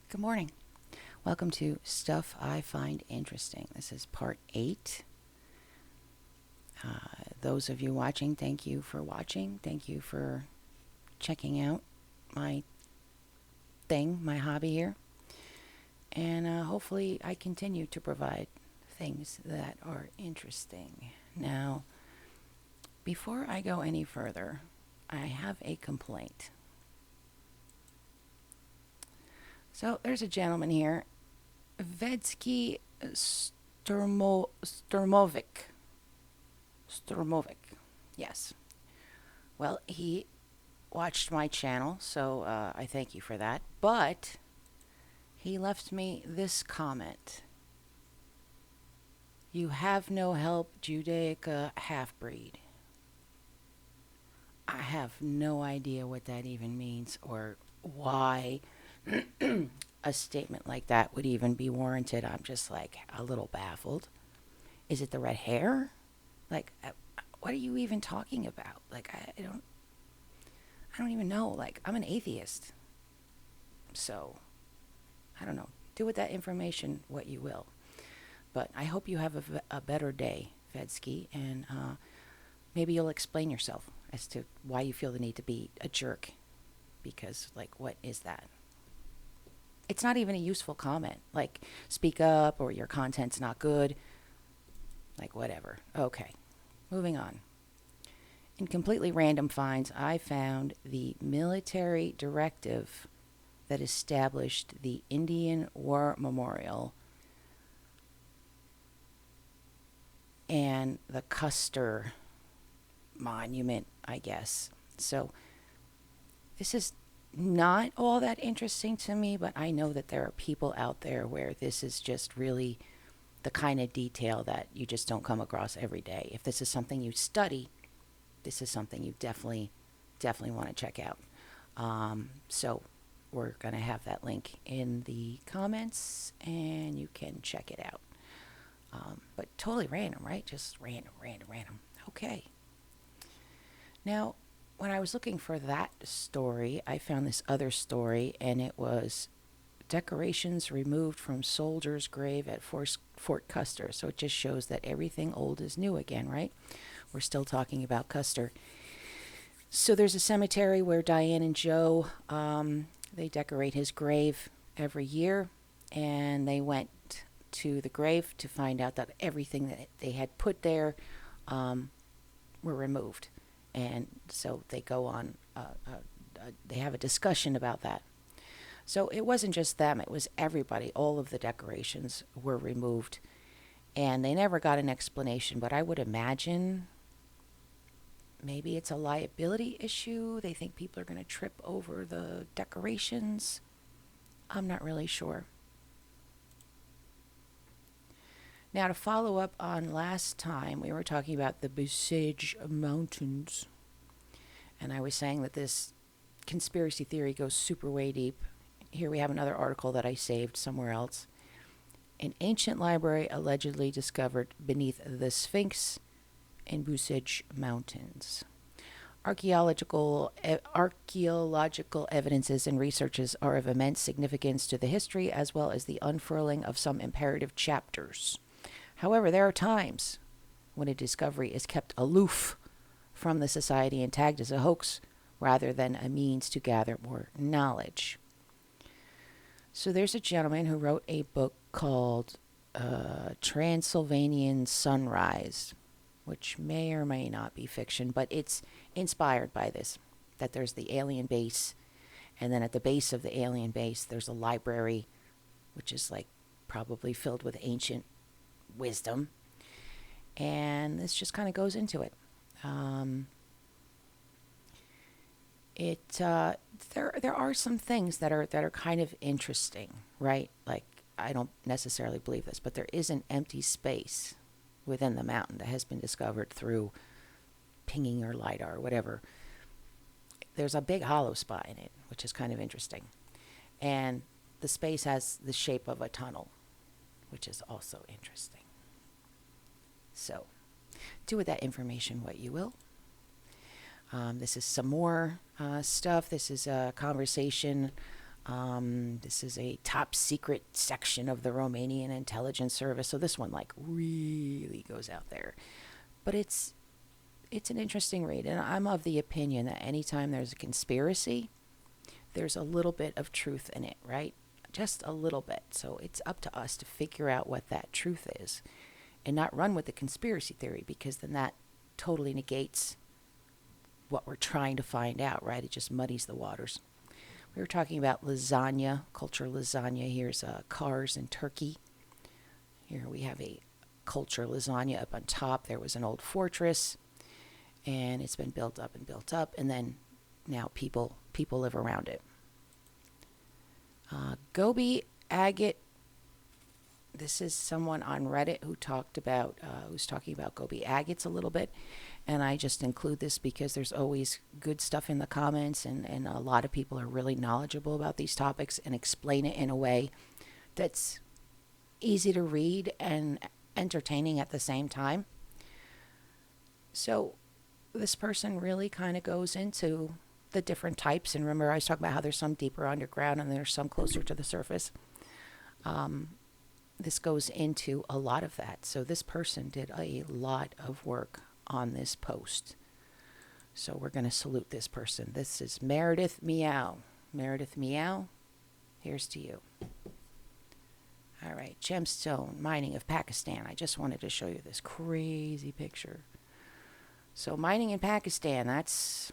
Good morning. Welcome to Stuff I Find Interesting. This is part 8. Those of you watching, thank you for watching. Thank you for checking out my thing, my hobby here. And hopefully I continue to provide things that are interesting. Now, before I go any further, I have a complaint. So there's a gentleman here, Vedsky Sturmovic. Yes. Well, he watched my channel, so I thank you for that. But he left me this comment. You have no help, Judaica half-breed. I have no idea what that even means or why a statement like that would even be warranted. I'm just like a little baffled. Is it the red hair? Like, what are you even talking about? Like, I don't even know. Like, I'm an atheist. So, I don't know. Do with that information what you will. But I hope you have a better day, Vedsky, and maybe you'll explain yourself as to why you feel the need to be a jerk. Because, like, what is that? It's not even a useful comment. Like, speak up or your content's not good. Like, whatever. Okay. Moving on. In completely random finds, I found the military directive that established the Indian War Memorial and the Custer Monument, I guess. So, this is not all that interesting to me, but I know that there are people out there where this is just really the kind of detail that you just don't come across every day. If this is something you study, this is something you definitely want to check out. So we're going to have that link in the comments, and you can check it out. But totally random, right? Just random. Okay. Now, when I was looking for that story, I found this other story, and it was decorations removed from soldier's grave at Fort Custer. So it just shows that everything old is new again, right? We're still talking about Custer. So there's a cemetery where Diane and Joe, they decorate his grave every year, and they went to the grave to find out that everything that they had put there were removed. And so they go on, they have a discussion about that. So it wasn't just them, it was everybody. All of the decorations were removed. And they never got an explanation, but I would imagine maybe it's a liability issue. They think people are going to trip over the decorations. I'm not really sure. Now, to follow up on last time, we were talking about the Osage Mountains. And I was saying that this conspiracy theory goes super way deep. Here we have another article that I saved somewhere else. An ancient library allegedly discovered beneath the Sphinx in Osage Mountains. Archaeological evidences and researches are of immense significance to the history as well as the unfurling of some imperative chapters. However, there are times when a discovery is kept aloof from the society and tagged as a hoax rather than a means to gather more knowledge. So there's a gentleman who wrote a book called Transylvanian Sunrise, which may or may not be fiction, but it's inspired by this, that there's the alien base, and then at the base of the alien base, there's a library, which is like probably filled with ancient wisdom, and this just kind of goes into it. There are some things that are kind of interesting, right? Like, I don't necessarily believe this, but there is an empty space within the mountain that has been discovered through pinging or LiDAR or whatever. There's a big hollow spot in it, which is kind of interesting. And the space has the shape of a tunnel, which is also interesting. So, do with that information what you will. This is some more stuff. This is a conversation This is a top secret section of the Romanian intelligence service. So this one like really goes out there. But it's an interesting read, and I'm of the opinion that anytime there's a conspiracy, there's a little bit of truth in it, right? Just a little bit. So it's up to us to figure out what that truth is and not run with the conspiracy theory, because then that totally negates what we're trying to find out, right? It just muddies the waters. We were talking about lasagna, culture lasagna. Here's cars in Turkey. Here we have a culture lasagna up on top. There was an old fortress, and it's been built up and built up, and then now people live around it. Gobi agate. This is someone on Reddit who who's talking about Gobi agates a little bit, and I just include this because there's always good stuff in the comments, and a lot of people are really knowledgeable about these topics and explain it in a way that's easy to read and entertaining at the same time. So this person really kind of goes into the different types, and remember I was talking about how there's some deeper underground and there's some closer to the surface. This goes into a lot of that. So this person did a lot of work on this post. So we're going to salute this person. This is Meredith Meow. Meredith Meow, here's to you. All right, gemstone mining of Pakistan. I just wanted to show you this crazy picture. So mining in Pakistan, that's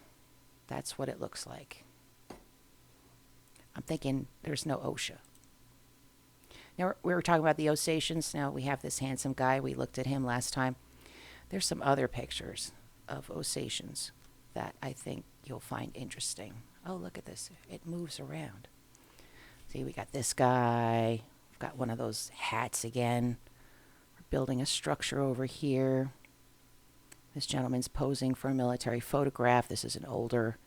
what it looks like. I'm thinking there's no OSHA. Now, we were talking about the Osations. Now we have this handsome guy. We looked at him last time. There's some other pictures of Osations that I think you'll find interesting. Oh, look at this. It moves around. See, we got this guy. We've got one of those hats again. We're building a structure over here. This gentleman's posing for a military photograph. This is an older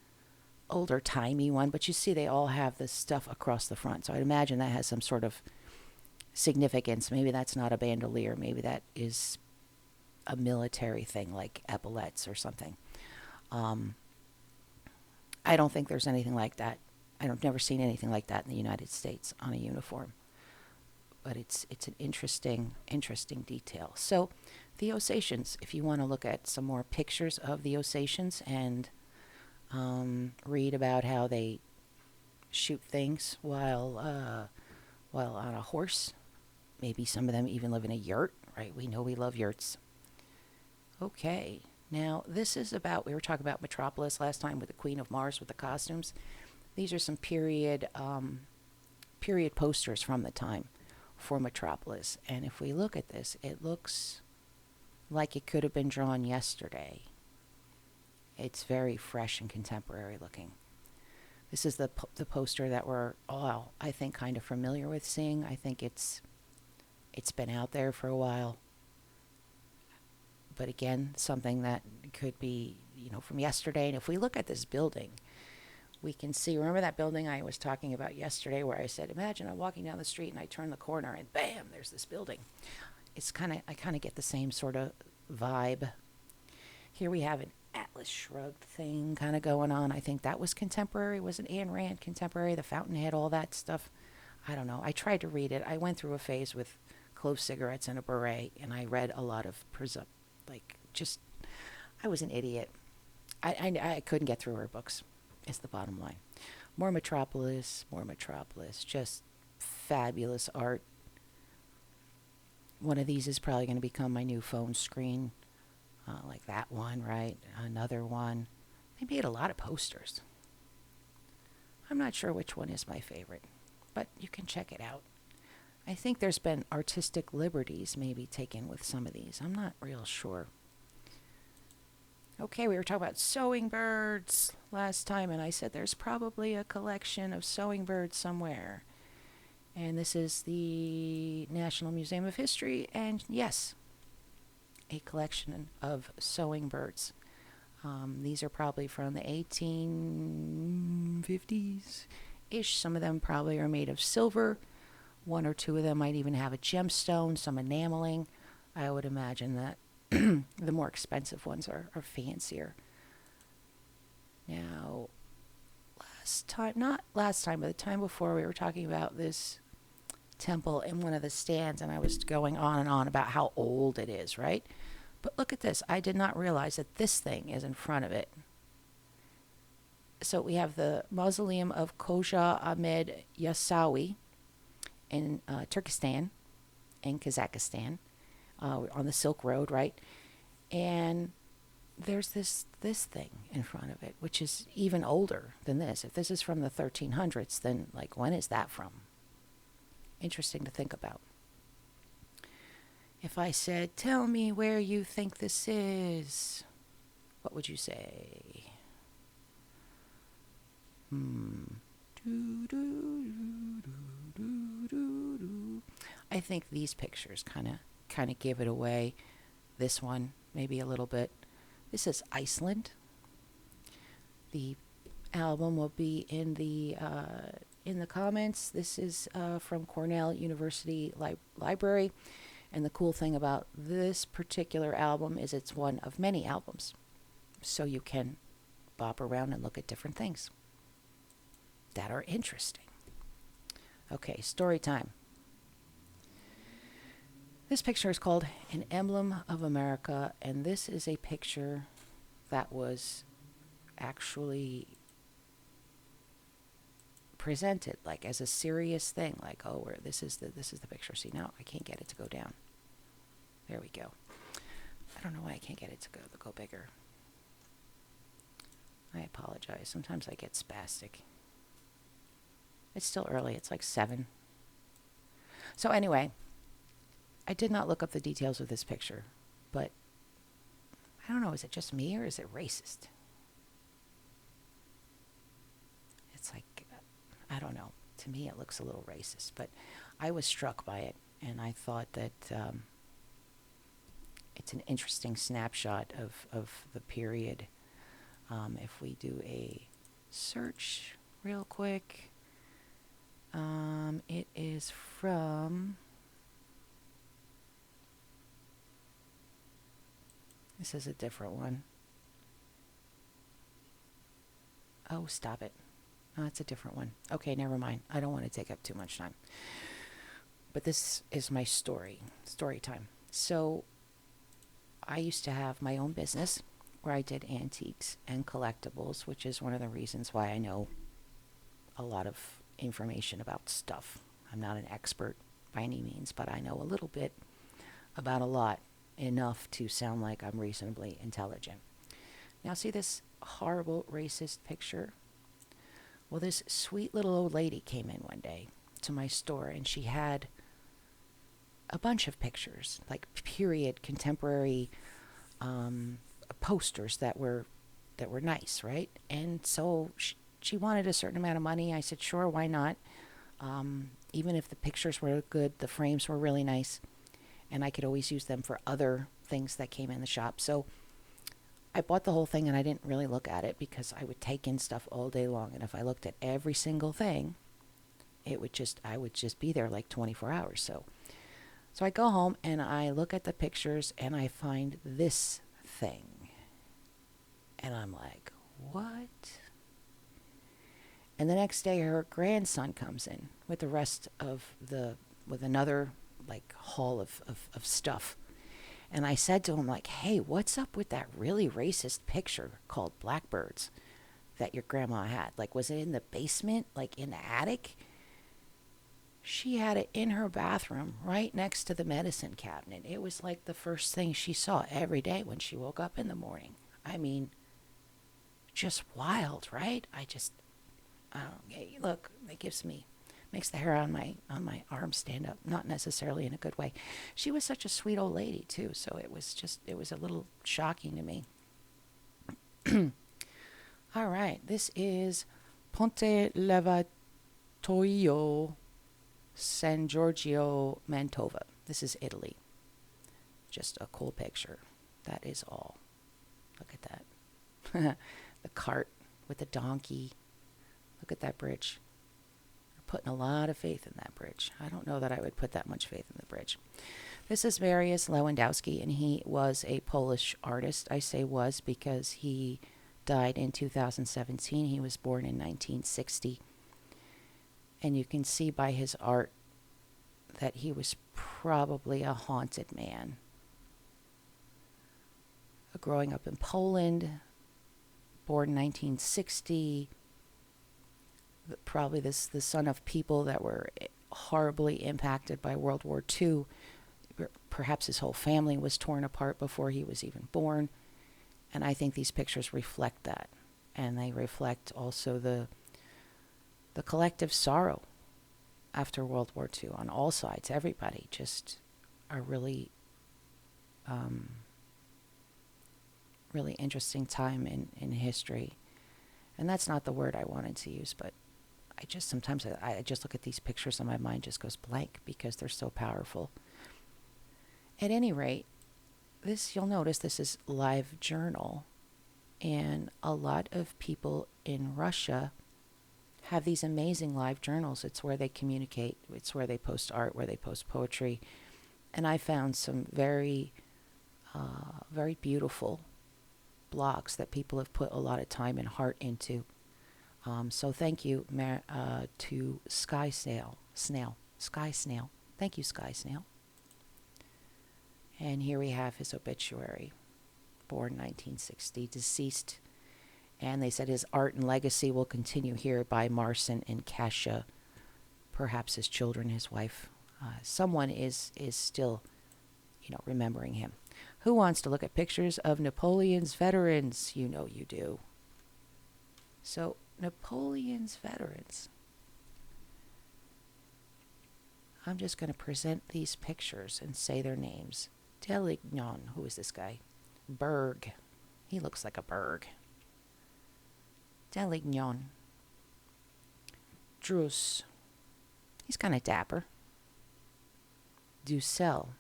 timey one, but you see they all have this stuff across the front. So I'd imagine that has some sort of significance. Maybe that's not a bandolier. Maybe that is a military thing like epaulettes or something. I don't think there's anything like that. I've never seen anything like that in the United States on a uniform. But it's an interesting detail. So the Osations, if you want to look at some more pictures of the Osations and read about how they shoot things while on a horse. Maybe some of them even live in a yurt, right? We know we love yurts. Okay, now this is about, we were talking about Metropolis last time with the Queen of Mars with the costumes. These are some period posters from the time for Metropolis. And if we look at this, it looks like it could have been drawn yesterday. It's very fresh and contemporary looking. This is the poster that we're all, I think, kind of familiar with seeing. I think it's been out there for a while. But again, something that could be, from yesterday. And if we look at this building, we can see, remember that building I was talking about yesterday where I said, imagine I'm walking down the street and I turn the corner and bam, there's this building. I kind of get the same sort of vibe. Here we have an Atlas Shrugged thing kind of going on. I think that was contemporary. Wasn't Ayn Rand contemporary? The Fountainhead, all that stuff. I don't know. I tried to read it. I went through a phase with clove cigarettes and a beret, and I read a lot of I was an idiot. I couldn't get through her books, is the bottom line. More Metropolis. Just fabulous art. One of these is probably going to become my new phone screen. Like that one, right? Another one. They made a lot of posters. I'm not sure which one is my favorite, but you can check it out. I think there's been artistic liberties maybe taken with some of these. I'm not real sure. Okay, we were talking about sewing birds last time, and I said there's probably a collection of sewing birds somewhere. And this is the National Museum of History, and yes, a collection of sewing birds. These are probably from the 1850s-ish. Some of them probably are made of silver. One or two of them might even have a gemstone, some enameling. I would imagine that the more expensive ones are fancier. Now, last time, not last time, but the time before, we were talking about this temple in one of the stands, and I was going on and on about how old it is, right? But look at this. I did not realize that this thing is in front of it. So we have the mausoleum of Khoja Ahmed Yasawi in Turkestan, in Kazakhstan, on the Silk Road, right? And there's this thing in front of it, which is even older than this. If this is from the 1300s, then like when is that from? Interesting to think about. If I said, tell me where you think this is, what would you say? I think these pictures kind of give it away. This one, maybe a little bit. This is Iceland. The album will be in the comments. This is from Cornell University Library. And the cool thing about this particular album is it's one of many albums. So you can bop around and look at different things that are interesting. Okay, story time. This picture is called An Emblem of America, and this is a picture that was actually presented like as a serious thing, like, oh, this is the picture. See, now I can't get it to go down. There we go. I don't know why I can't get it to go bigger. I apologize. Sometimes I get spastic. It's still early. It's like 7. So anyway, I did not look up the details of this picture, but I don't know, is it just me or is it racist? It's like, I don't know. To me, it looks a little racist, but I was struck by it, and I thought that it's an interesting snapshot of the period. If we do a search real quick, it is from... This is a different one. Oh, stop it. Oh, it's a different one. Okay, never mind. I don't want to take up too much time. But this is my story time. So I used to have my own business where I did antiques and collectibles, which is one of the reasons why I know a lot of information about stuff. I'm not an expert by any means, but I know a little bit about a lot, enough to sound like I'm reasonably intelligent. Now see this horrible racist picture? Well, this sweet little old lady came in one day to my store, and she had a bunch of pictures, like period contemporary posters that were nice, right? And so she wanted a certain amount of money. I said, sure, why not? Even if the pictures were good, the frames were really nice, and I could always use them for other things that came in the shop. So I bought the whole thing, and I didn't really look at it because I would take in stuff all day long, and if I looked at every single thing, I would just be there like 24 hours. So I go home and I look at the pictures and I find this thing, and I'm like, what? And the next day her grandson comes in with the rest of with another like haul of stuff. And I said to him, like, hey, what's up with that really racist picture called Blackbirds that your grandma had? Like, was it in the basement, like in the attic? She had it in her bathroom right next to the medicine cabinet. It was like the first thing she saw every day when she woke up in the morning. I mean, just wild, right? Look, it makes the hair on my arm stand up. Not necessarily in a good way. She was such a sweet old lady too, so it was a little shocking to me. All right, this is Ponte Levatoio, San Giorgio, Mantova. This is Italy. Just a cool picture. That is all. Look at that. The cart with the donkey. Look at that bridge. Putting a lot of faith in that bridge. I don't know that I would put that much faith in the bridge. This is Mariusz Lewandowski, and he was a Polish artist. I say was because he died in 2017. He was born in 1960. And you can see by his art that he was probably a haunted man. Growing up in Poland, born in 1960, probably the son of people that were horribly impacted by World War II. Perhaps his whole family was torn apart before he was even born. And I think these pictures reflect that. And they reflect also the collective sorrow after World War II on all sides. Everybody just are really, really interesting time in history. And that's not the word I wanted to use, but I just sometimes I just look at these pictures and my mind just goes blank because they're so powerful. At any rate, you'll notice this is live journal, and a lot of people in Russia have these amazing live journals. It's where they communicate, it's where they post art, where they post poetry, and I found some very, very beautiful blogs that people have put a lot of time and heart into. So thank you to Sky Snail. Thank you, Sky Snail. And here we have his obituary. Born 1960, deceased. And they said his art and legacy will continue here by Marcin and Kasia. Perhaps his children, his wife. Someone is still, remembering him. Who wants to look at pictures of Napoleon's veterans? You know you do. So, Napoleon's veterans. I'm just going to present these pictures and say their names. Delignon, who is this guy? Berg. He looks like a Berg. Delignon. Drus. He's kind of dapper. Dussel.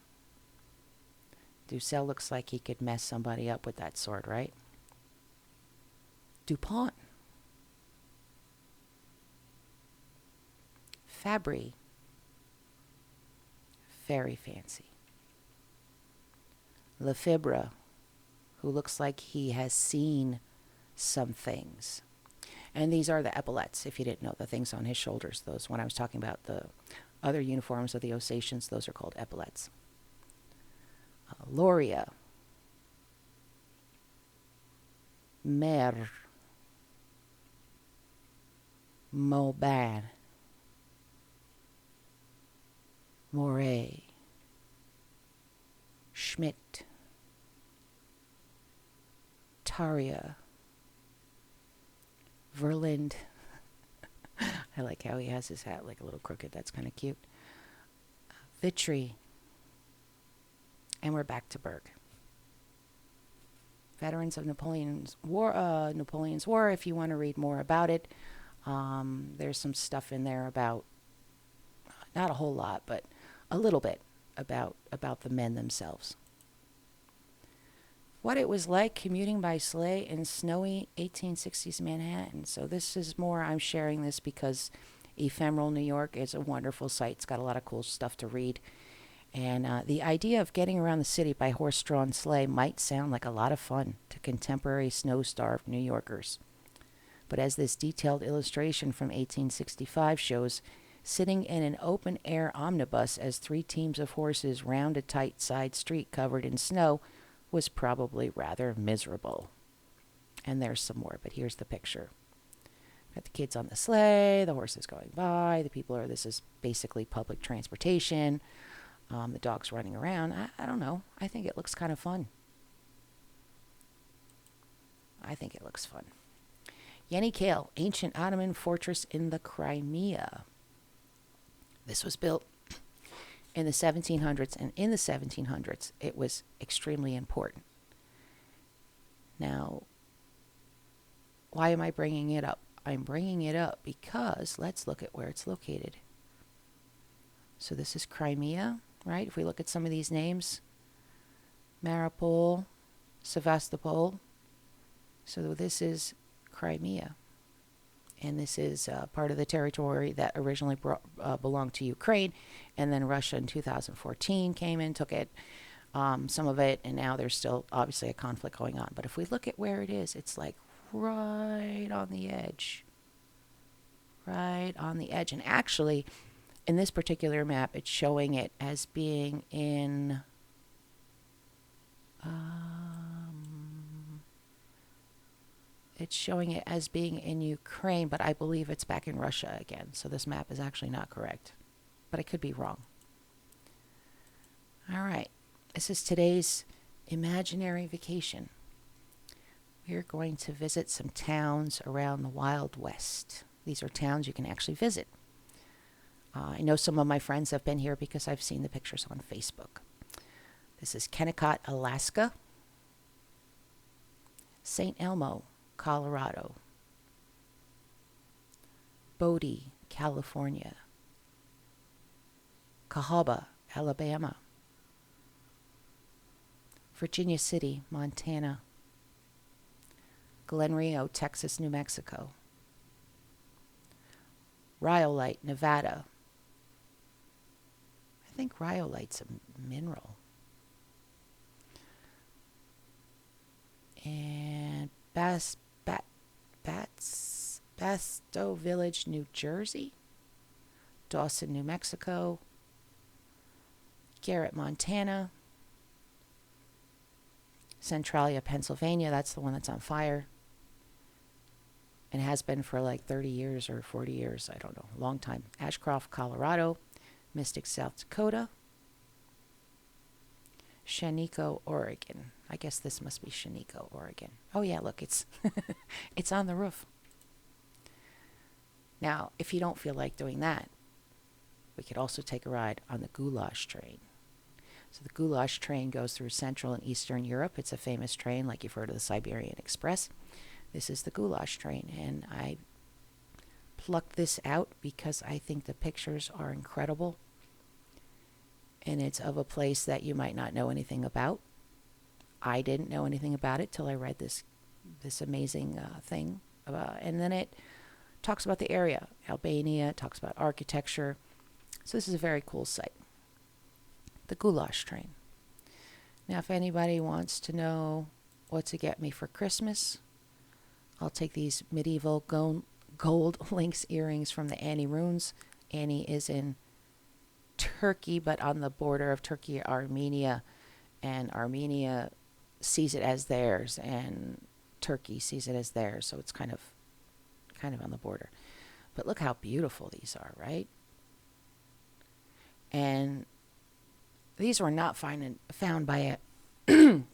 Dussel looks like he could mess somebody up with that sword, right? Dupont. Fabry. Very fancy. Lefebvre, who looks like he has seen some things. And these are the epaulets, if you didn't know, the things on his shoulders. Those, when I was talking about the other uniforms of the Ossetians, those are called epaulets. Loria. Mer. Maubin. Moret. Schmidt. Taria. Verlind. I like how he has his hat like a little crooked. That's kind of cute. Vitry. And we're back to Berg. Veterans of Napoleon's War, if you want to read more about it. There's some stuff in there about, not a whole lot, but a little bit about the men themselves. What it was like commuting by sleigh in snowy 1860s Manhattan. So this is more, I'm sharing this because Ephemeral New York is a wonderful site. It's got a lot of cool stuff to read. And the idea of getting around the city by horse-drawn sleigh might sound like a lot of fun to contemporary snow-starved New Yorkers. But as this detailed illustration from 1865 shows, sitting in an open-air omnibus as 3 teams of horses round a tight side street covered in snow was probably rather miserable. And there's some more, but here's the picture. Got the kids on the sleigh, the horses going by, the people this is basically public transportation, the dogs running around. I don't know. I think it looks kind of fun. Yenikale, ancient Ottoman fortress in the Crimea. This was built in the 1700s, and in the 1700s, it was extremely important. Now, why am I bringing it up? I'm bringing it up because let's look at where it's located. So this is Crimea, right? If we look at some of these names, Mariupol, Sevastopol. So this is Crimea. And this is part of the territory that originally belonged to Ukraine. And then Russia in 2014 came in, took it, some of it, and now there's still obviously a conflict going on. But if we look at where it is, it's like right on the edge. Right on the edge. And actually, in this particular map, it's showing it as being in... it's showing it as being in Ukraine, but I believe it's back in Russia again. So this map is actually not correct. But I could be wrong. All right. This is today's imaginary vacation. We're going to visit some towns around the Wild West. These are towns you can actually visit. I know some of my friends have been here because I've seen the pictures on Facebook. This is Kennecott, Alaska. St. Elmo, Colorado. Bodie, California. Cahaba, Alabama. Virginia City, Montana. Glen Rio, Texas, New Mexico. Rhyolite, Nevada. I think rhyolite's a mineral. And Basto Village, New Jersey. Dawson, New Mexico. Garrett, Montana. Centralia, Pennsylvania. That's the one that's on fire. And has been for like 30 years or 40 years. I don't know. Long time. Ashcroft, Colorado. Mystic, South Dakota. Sheniko, Oregon. I guess this must be Sheniko, Oregon. Oh yeah, look, it's it's on the roof. Now, if you don't feel like doing that, we could also take a ride on the goulash train. So the goulash train goes through Central and Eastern Europe. It's a famous train, like you've heard of the Siberian Express. This is the goulash train, and I plucked this out because I think the pictures are incredible. And it's of a place that you might not know anything about. I didn't know anything about it till I read this amazing thing. And then it talks about the area, Albania, it talks about architecture. So this is a very cool site. The goulash train. Now, if anybody wants to know what to get me for Christmas, I'll take these medieval gold lynx earrings from the Annie Runes. Annie is in Turkey, but on the border of Turkey, Armenia, and Armenia sees it as theirs, and Turkey sees it as theirs, so it's kind of on the border. But look how beautiful these are, right? And these were not found by a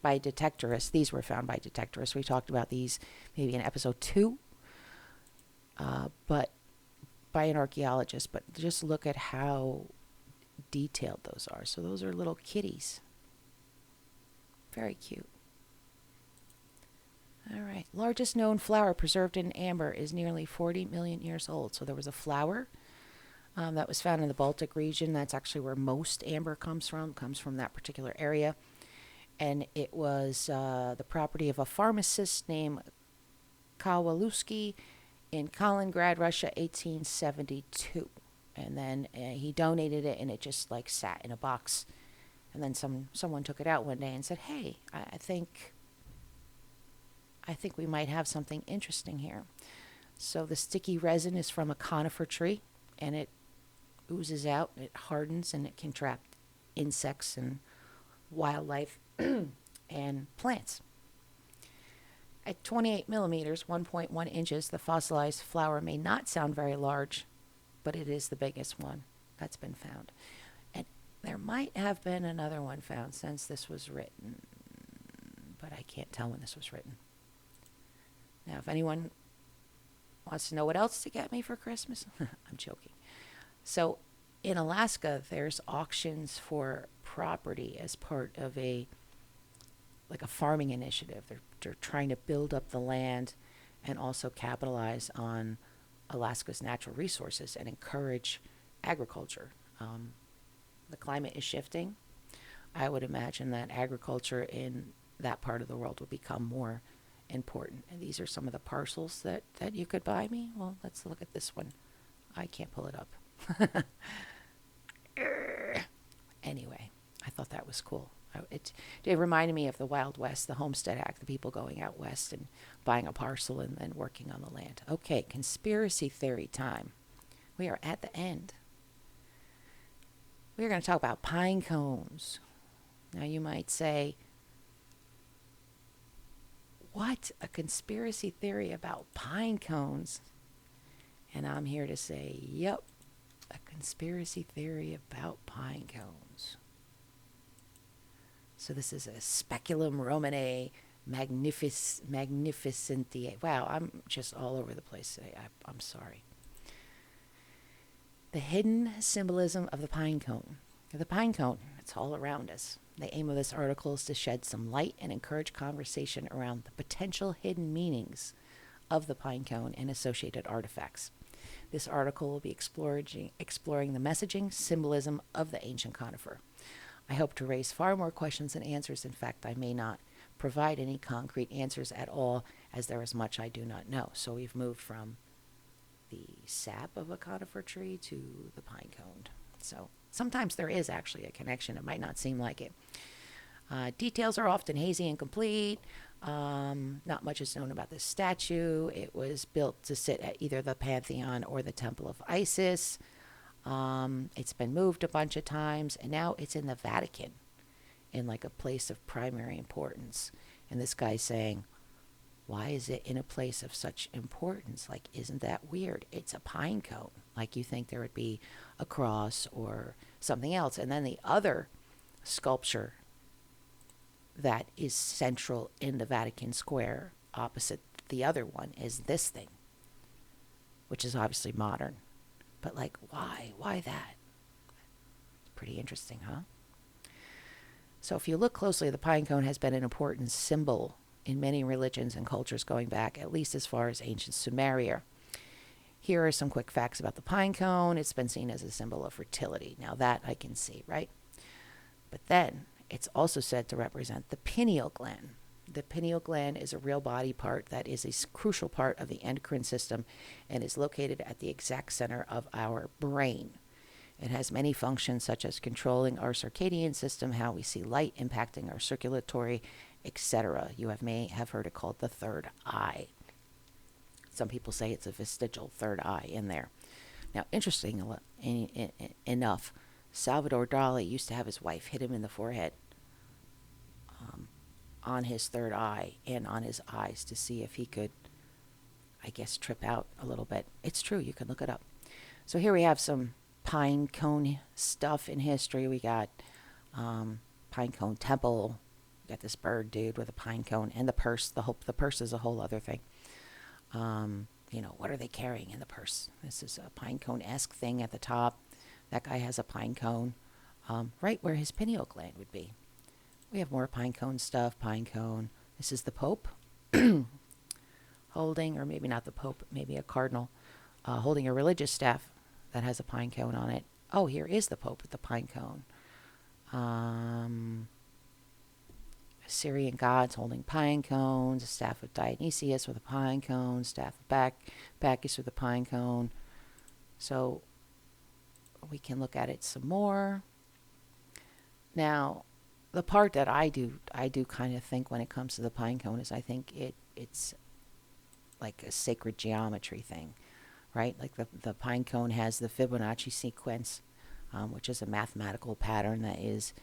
by detectorists. These were found by detectorists. We talked about these maybe in episode 2, but by an archaeologist. But just look at how detailed those are. So those are little kitties. Very cute. All right. Largest known flower preserved in amber is nearly 40 million years old. So there was a flower that was found in the Baltic region. That's actually where most amber comes from that particular area. And it was the property of a pharmacist named Kowalewski in Kaliningrad, Russia, 1872. And then he donated it, and it just like sat in a box. And then someone took it out one day and said, "Hey, I think we might have something interesting here." So the sticky resin is from a conifer tree, and it oozes out, it hardens, and it can trap insects and wildlife and plants. At 28 millimeters, 1.1 inches, the fossilized flower may not sound very large, but it is the biggest one that's been found. And there might have been another one found since this was written, but I can't tell when this was written. Now, if anyone wants to know what else to get me for Christmas, I'm joking. So in Alaska, there's auctions for property as part of a farming initiative. They're trying to build up the land and also capitalize on Alaska's natural resources and encourage agriculture. The climate is shifting. I would imagine that agriculture in that part of the world will become more important. And these are some of the parcels that you could buy me. Well, let's look at this one. I can't pull it up. Anyway, I thought that was was cool. It reminded me of the Wild West, the Homestead Act, the people going out west and buying a parcel and then working on the land. Okay, conspiracy theory time. We are at the end. We're going to talk about pine cones. Now you might say, what? A conspiracy theory about pine cones? And I'm here to say, yep, a conspiracy theory about pine cones. So this is a speculum romane magnificentia. Wow, I'm just all over the place today. I'm sorry. The hidden symbolism of the pine cone. The pine cone, it's all around us. The aim of this article is to shed some light and encourage conversation around the potential hidden meanings of the pine cone and associated artifacts. This article will be exploring the messaging, symbolism of the ancient conifer. I hope to raise far more questions than answers. In fact, I may not provide any concrete answers at all, as there is much I do not know. So we've moved from the sap of a conifer tree to the pine cone. So sometimes there is actually a connection. It might not seem like it. Details are often hazy and incomplete. Not much is known about this statue. It was built to sit at either the Pantheon or the Temple of Isis. It's been moved a bunch of times, and now it's in the Vatican in like a place of primary importance. And this guy's saying, why is it in a place of such importance? Like, isn't that weird? It's a pine cone. Like, you think there would be a cross or something else. And then the other sculpture that is central in the Vatican Square, opposite the other one, is this thing, which is obviously modern. But, like, why? Why that? Pretty interesting, huh? So if you look closely, the pine cone has been an important symbol in many religions and cultures going back at least as far as ancient Sumeria. Here are some quick facts about the pine cone. It's been seen as a symbol of fertility. Now that I can see, right? But then it's also said to represent the pineal gland. The pineal gland is a real body part that is a crucial part of the endocrine system and is located at the exact center of our brain. It has many functions such as controlling our circadian system, how we see light impacting our circulatory, etc. You may have heard it called the third eye. Some people say it's a vestigial third eye in there. Now, interesting enough, Salvador Dali used to have his wife hit him in the forehead on his third eye and on his eyes to see if he could, I guess, trip out a little bit. It's true. You can look it up. So here we have some pine cone stuff in history. We got pine cone temple. We got this bird dude with a pine cone and the purse. The purse is a whole other thing. What are they carrying in the purse? This is a pine cone-esque thing at the top. That guy has a pine cone right where his pineal gland would be. We have more pine cone stuff. Pine cone. This is the Pope holding, or maybe not the Pope, maybe a cardinal, holding a religious staff that has a pine cone on it. Oh, here is the Pope with the pine cone. Assyrian gods holding pine cones, a staff of Dionysius with a pine cone, staff of Bacchus with a pine cone. So we can look at it some more. Now, the part that I do kind of think when it comes to the pine cone is I think it's like a sacred geometry thing, right? Like the pine cone has the Fibonacci sequence, which is a mathematical pattern that is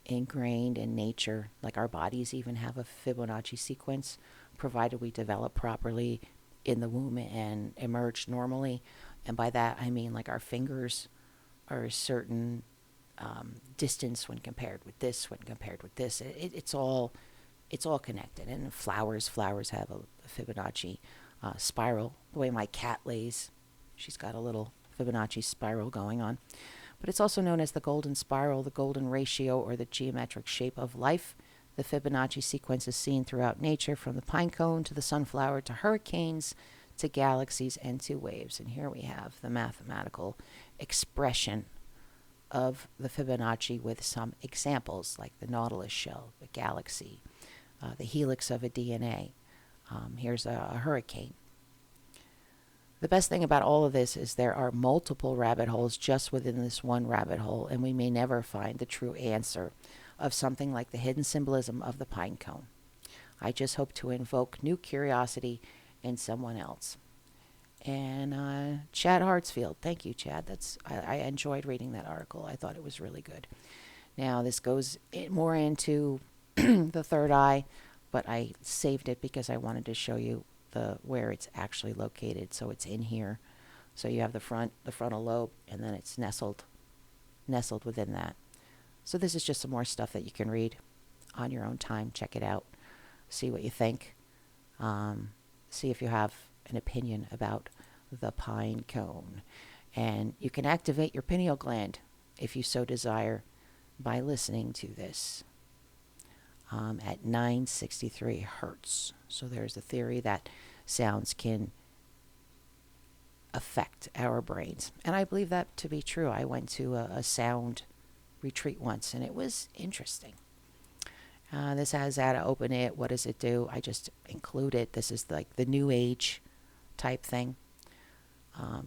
ingrained in nature. Like our bodies even have a Fibonacci sequence, provided we develop properly in the womb and emerge normally. And by that I mean like our fingers are a certain distance when compared with this, it's all connected. And flowers have a Fibonacci spiral. The way my cat lays, she's got a little Fibonacci spiral going on. But it's also known as the golden spiral, the golden ratio, or the geometric shape of life. The Fibonacci sequence is seen throughout nature, from the pine cone to the sunflower to hurricanes to galaxies and to waves. And here we have the mathematical expression of the Fibonacci with some examples like the Nautilus shell, the galaxy, the helix of a DNA. Here's a hurricane. The best thing about all of this is there are multiple rabbit holes just within this one rabbit hole, and we may never find the true answer. of something like the hidden symbolism of the pine cone. I just hope to invoke new curiosity in someone else. And Chad Hartsfield, thank you, Chad. I enjoyed reading that article. I thought it was really good. Now this goes more into the third eye, but I saved it because I wanted to show you where it's actually located. So it's in here. So you have the frontal lobe, and then it's nestled within that. So this is just some more stuff that you can read on your own time. Check it out. See what you think. See if you have an opinion about the pine cone. And you can activate your pineal gland if you so desire by listening to this at 963 hertz. So there's a theory that sounds can affect our brains. And I believe that to be true. I went to a sound retreat once, and it was interesting. This has how to open it. What does it do? I just include it. This is like the new age type thing,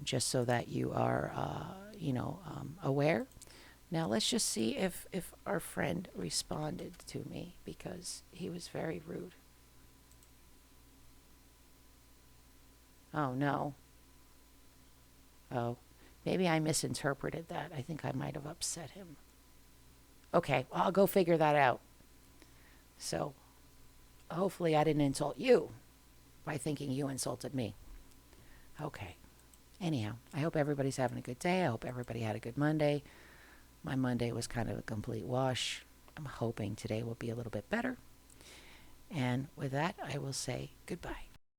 just so that you are, aware. Now let's just see if our friend responded to me, because he was very rude. Oh no. Oh, maybe I misinterpreted that. I think I might have upset him. Okay, well, I'll go figure that out. So, hopefully I didn't insult you by thinking you insulted me. Okay. Anyhow, I hope everybody's having a good day. I hope everybody had a good Monday. My Monday was kind of a complete wash. I'm hoping today will be a little bit better. And with that, I will say goodbye.